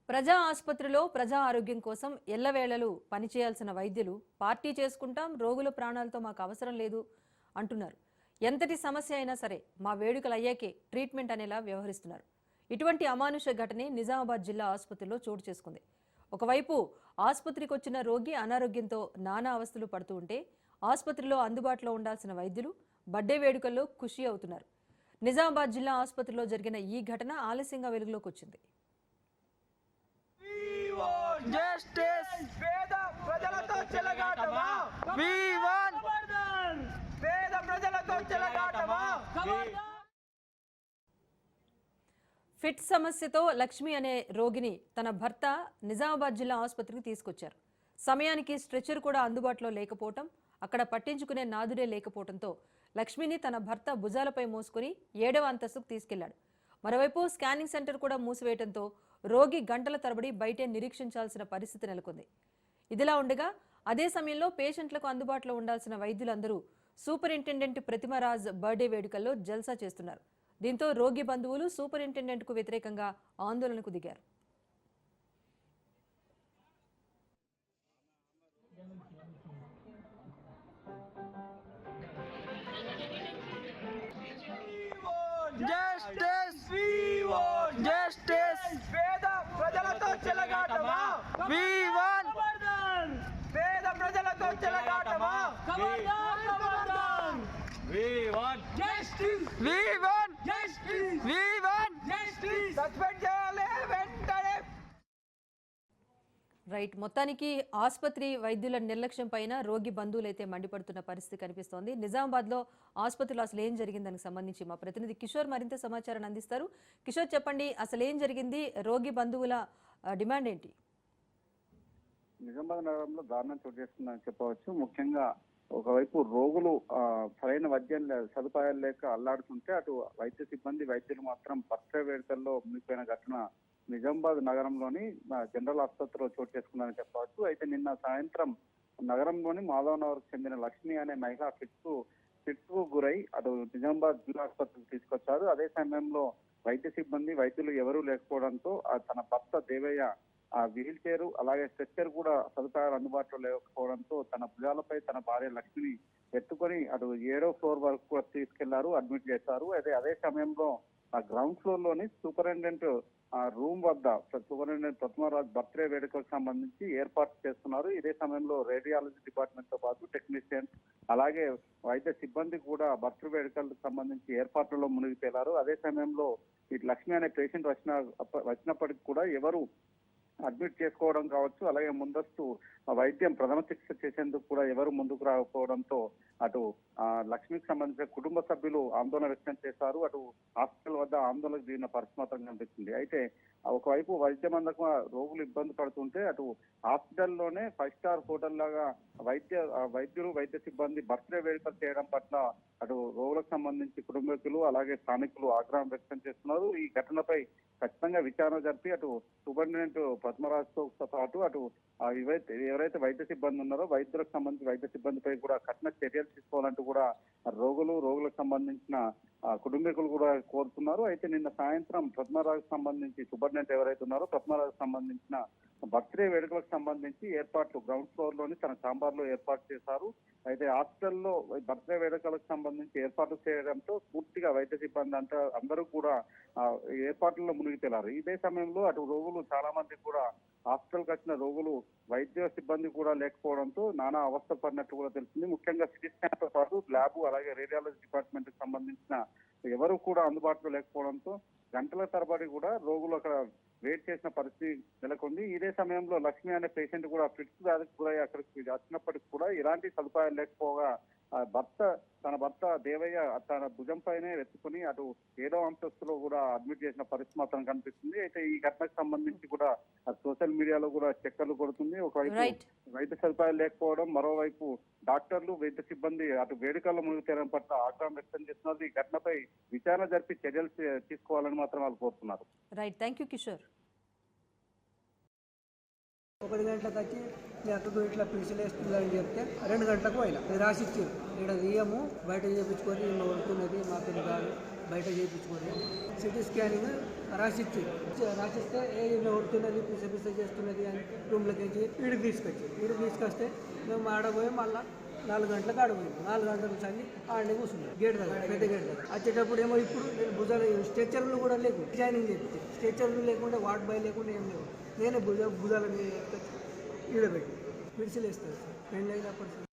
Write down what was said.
ప్రజా ఆసుపత్రిలో ప్రజా ఆరోగ్యం కోసం ఎల్లవేళలు పనిచేయాల్సిన వైద్యులు పార్టీ చేసుకుంటాం, రోగుల ప్రాణాలతో మాకు అవసరం లేదు అంటున్నారు. ఎంతటి సమస్య అయినా సరే మా వేడుకలు అయ్యాకే ట్రీట్మెంట్ అనేలా వ్యవహరిస్తున్నారు. ఇటువంటి అమానుష ఘటనే నిజామాబాద్ జిల్లా ఆసుపత్రిలో చోటు చేసుకుంది. ఒకవైపు ఆసుపత్రికి వచ్చిన రోగి అనారోగ్యంతో నానా అవస్థలు పడుతూ ఉంటే ఆసుపత్రిలో అందుబాటులో ఉండాల్సిన వైద్యులు బర్త్డే వేడుకల్లో ఖుషి అవుతున్నారు. నిజామాబాద్ జిల్లా ఆసుపత్రిలో జరిగిన ఈ ఘటన ఆలస్యంగా వెలుగులోకి వచ్చింది. పేద ప్రజలతో చెలగాటమా పేద ప్రజలతో చెలగాటమా. ఫిట్ సమస్యతో లక్ష్మి అనే రోగిని తన భర్త నిజామాబాద్ జిల్లా ఆసుపత్రికి తీసుకొచ్చారు. సమయానికి స్ట్రెచర్ కూడా అందుబాటులో లేకపోవటం, అక్కడ పట్టించుకునే నాదుడే లేకపోవడంతో లక్ష్మిని తన భర్త భుజాలపై మోసుకుని 7వ అంతస్తుకు తీసుకెళ్లాడు. మరోవైపు స్కానింగ్ సెంటర్ కూడా మూసివేయడంతో రోగి గంటల తరబడి బయటే నిరీక్షించాల్సిన పరిస్థితి నెలకొంది. ఇదిలా ఉండగా అదే సమయంలో పేషెంట్లకు అందుబాటులో ఉండాల్సిన వైద్యులందరూ సూపరింటెండెంట్ ప్రతిమరాజ్ బర్త్డే వేడుకల్లో జల్సా చేస్తున్నారు. దీంతో రోగి బంధువులు సూపరింటెండెంట్కు వ్యతిరేకంగా ఆందోళనకు దిగారు. పేద ప్రజలతో చెలగాటమా పేద ప్రజలతో చెలగాటమా. సస్పెండ్ చేయాలి వెంటనే. రైట్, మొత్తానికి ఆసుపత్రి వైద్యుల నిర్లక్ష్యం పైన రోగి బంధువులైతే మండిపడుతున్న పరిస్థితి కనిపిస్తోంది. నిజామాబాద్లో ఆసుపత్రిలో అసలు ఏం జరిగింది దానికి సంబంధించి మా ప్రతినిధి కిషోర్ మరింత సమాచారాన్ని అందిస్తారు. కిషోర్, చెప్పండి, అసలు ఏం జరిగింది, రోగి బంధువుల డిమాండ్ ఏంటి? నిజామాబాద్ నగరంలో దారుణం చోటు చేసుకుందని చెప్పవచ్చు. ముఖ్యంగా ఒకవైపు రోగులు సరైన వైద్యం సదుపాయాలు లేక అల్లాడుతుంటే అటు వైద్య సిబ్బంది వైద్యులు మాత్రం బర్త్డే వేడుకల్లో మునిగిపోయిన ఘటన నిజామాబాద్ నగరంలోని జనరల్ ఆసుపత్రిలో చోటు చేసుకుందని చెప్పవచ్చు. అయితే నిన్న సాయంత్రం నగరంలోని మాధవనగర్కు చెందిన లక్ష్మి అనే మహిళ ఫిట్స్ కు గురై అటు నిజామాబాద్ జిల్లా ఆసుపత్రికి తీసుకొచ్చారు. అదే సమయంలో వైద్య సిబ్బంది వైద్యులు ఎవరూ లేకపోవడంతో తన భర్త దేవయ్య వీల్ చైర్ అలాగే స్ట్రెచ్చర్ కూడా సదుపాయాలు అందుబాటులో లేకపోవడంతో తన భుజాలపై తన భార్య లక్ష్మిని ఎత్తుకొని అటు 7వ ఫ్లోర్ వరకు కూడా తీసుకెళ్లారు, అడ్మిట్ చేశారు. అదే సమయంలో గ్రౌండ్ ఫ్లోర్ లోని సూపరింటెండెంట్ రూమ్ వద్ద సూపరింటెండెంట్ ప్రతిమరాజ్ బర్త్డే వేడుకలకు సంబంధించి ఏర్పాటు చేస్తున్నారు. ఇదే సమయంలో రేడియాలజీ డిపార్ట్మెంట్ తో పాటు టెక్నీషియన్ అలాగే వైద్య సిబ్బంది కూడా బర్త్డే వేడుకలకు సంబంధించి ఏర్పాట్లలో మునిగి తేలారు. అదే సమయంలో ఈ లక్ష్మి అనే పేషెంట్ వచ్చినప్పటికీ కూడా ఎవరు అడ్మిట్ చేసుకోవడం కావచ్చు, అలాగే ముందస్తు వైద్యం ప్రథమ చికిత్స చేసేందుకు కూడా ఎవరు ముందుకు రాకపోవడంతో అటు లక్ష్మికి సంబంధించిన కుటుంబ సభ్యులు ఆందోళన వ్యక్తం చేశారు. అటు హాస్పిటల్ వద్ద ఆందోళనకు దిగిన పరిస్థితి మాత్రం కనిపిస్తుంది. అయితే ఒకవైపు వైద్యం అందక రోగులు ఇబ్బంది పడుతుంటే అటు హాస్పిటల్లోనే 5 స్టార్ హోటల్ లాగా వైద్యులు వైద్య సిబ్బంది బర్త్డే వేడుకలు చేయడం పట్ల అటు రోగులకు సంబంధించి కుటుంబీకులు అలాగే స్థానికులు ఆగ్రహం వ్యక్తం చేస్తున్నారు. ఈ ఘటనపై ఖచ్చితంగా విచారణ జరిపి అటు సూపరింటెండెంట్ ప్రతిమరాజ్తో పాటు అటు ఎవరైతే వైద్య సిబ్బంది ఉన్నారో వైద్యులకు సంబంధించి వైద్య సిబ్బందిపై కూడా కఠిన చర్యలు తీసుకోవాలంటూ కూడా రోగులకు సంబంధించిన కుటుంబీకులు కూడా కోరుతున్నారు. అయితే నిన్న సాయంత్రం ప్రతిమరాజ్కు సంబంధించి సూపరింటెండెంట్ ఎవరైతే ఉన్నారో ప్రతిమరాజ్కు సంబంధించిన బర్త్డే వేడుకలకు సంబంధించి ఏర్పాట్లు గ్రౌండ్ ఫ్లోర్ లోని తన ఛాంబర్ లో ఏర్పాటు చేశారు. అయితే హాస్పిటల్లో బర్త్డే వేడుకలకు సంబంధించి ఏర్పాట్లు చేయడంతో పూర్తిగా వైద్య సిబ్బంది అందరూ కూడా ఏర్పాట్లలో మునిగి తేలారు. ఇదే సమయంలో అటు రోగులు చాలా మంది కూడా హాస్పిటల్కి వచ్చిన రోగులు వైద్య సిబ్బంది కూడా లేకపోవడంతో నానా అవస్థ పడినట్టు కూడా తెలిసింది. ముఖ్యంగా సిటీ స్కాన్ తో పాటు ల్యాబ్ అలాగే రేడియాలజీ డిపార్ట్మెంట్ కి సంబంధించిన ఎవరు కూడా అందుబాటులో లేకపోవడంతో గంటల తరబడి కూడా రోగులు అక్కడ వెయిట్ చేసిన పరిస్థితి నెలకొంది. ఇదే సమయంలో లక్ష్మి అనే పేషెంట్ కూడా ఫిట్స్ వ్యాధికి గురై అక్కడికి వచ్చినప్పటికి కూడా ఎలాంటి సదుపాయాలు లేకపోగా తన భర్త దేవయ్య తన భుజం పైనే ఎత్తుకుని అటు 7వ అంతస్తులో కూడా అడ్మిట్ చేసిన పరిస్థితి మాత్రం కనిపిస్తుంది. అయితే ఈ ఘటనకు సంబంధించి కూడా సోషల్ మీడియాలో కూడా చక్కర్లు కొడుతుంది. ఒకవైపు వైద్య సదుపాయాలు లేకపోవడం, మరోవైపు డాక్టర్లు వైద్య సిబ్బంది అటు వేడుకల్లో మునిగి తేలడం పట్ల ఆగ్రహం వ్యక్తం చేస్తున్నారు. ఈ ఘటనపై విచారణ జరిపి చర్యలు తీసుకోవాలని మాత్రం వాళ్ళు కోరుతున్నారు. Right, thank you Kishore. 1 గంటలకు వచ్చి మీ అక్కకు ఇట్లా పిలిచిలు వేస్తుందని చెప్తే 2 గంటలకు పోయినా అది రాసిచ్చారు. ఇక్కడ తీయము బయట చేయించుకొని ఈమె వండుతున్నది మాకు కాదు బయట చేయించుకొని సిటీ స్కానింగ్ రాసిస్తే ఇలా ఉడుతున్నది పిస చేస్తున్నది అని రూమ్లోకి వెళ్ళి వీడికి తీసుకొస్తే మేము ఆడబోయి మళ్ళీ 4 గంటలకు ఆడబోయాం. 4 గంటల నుంచి ఆడనే కూర్చున్నాం గేట్ దగ్గర, పెద్ద గేట్ దగ్గర. వచ్చేటప్పుడు ఏమో ఇప్పుడు నేను భుజాలు స్ట్రెచ్చర్లు కూడా లేవు, జాయినింగ్ చేస్తే స్ట్రెచ్చర్లు లేకుండా వాట్ బై లేకుండా ఏం లేవు. నేనే భుజాల మీద ఈడబెట్టి విడిసిలేస్తాను సార్. 2 లైన్ అప్పుడు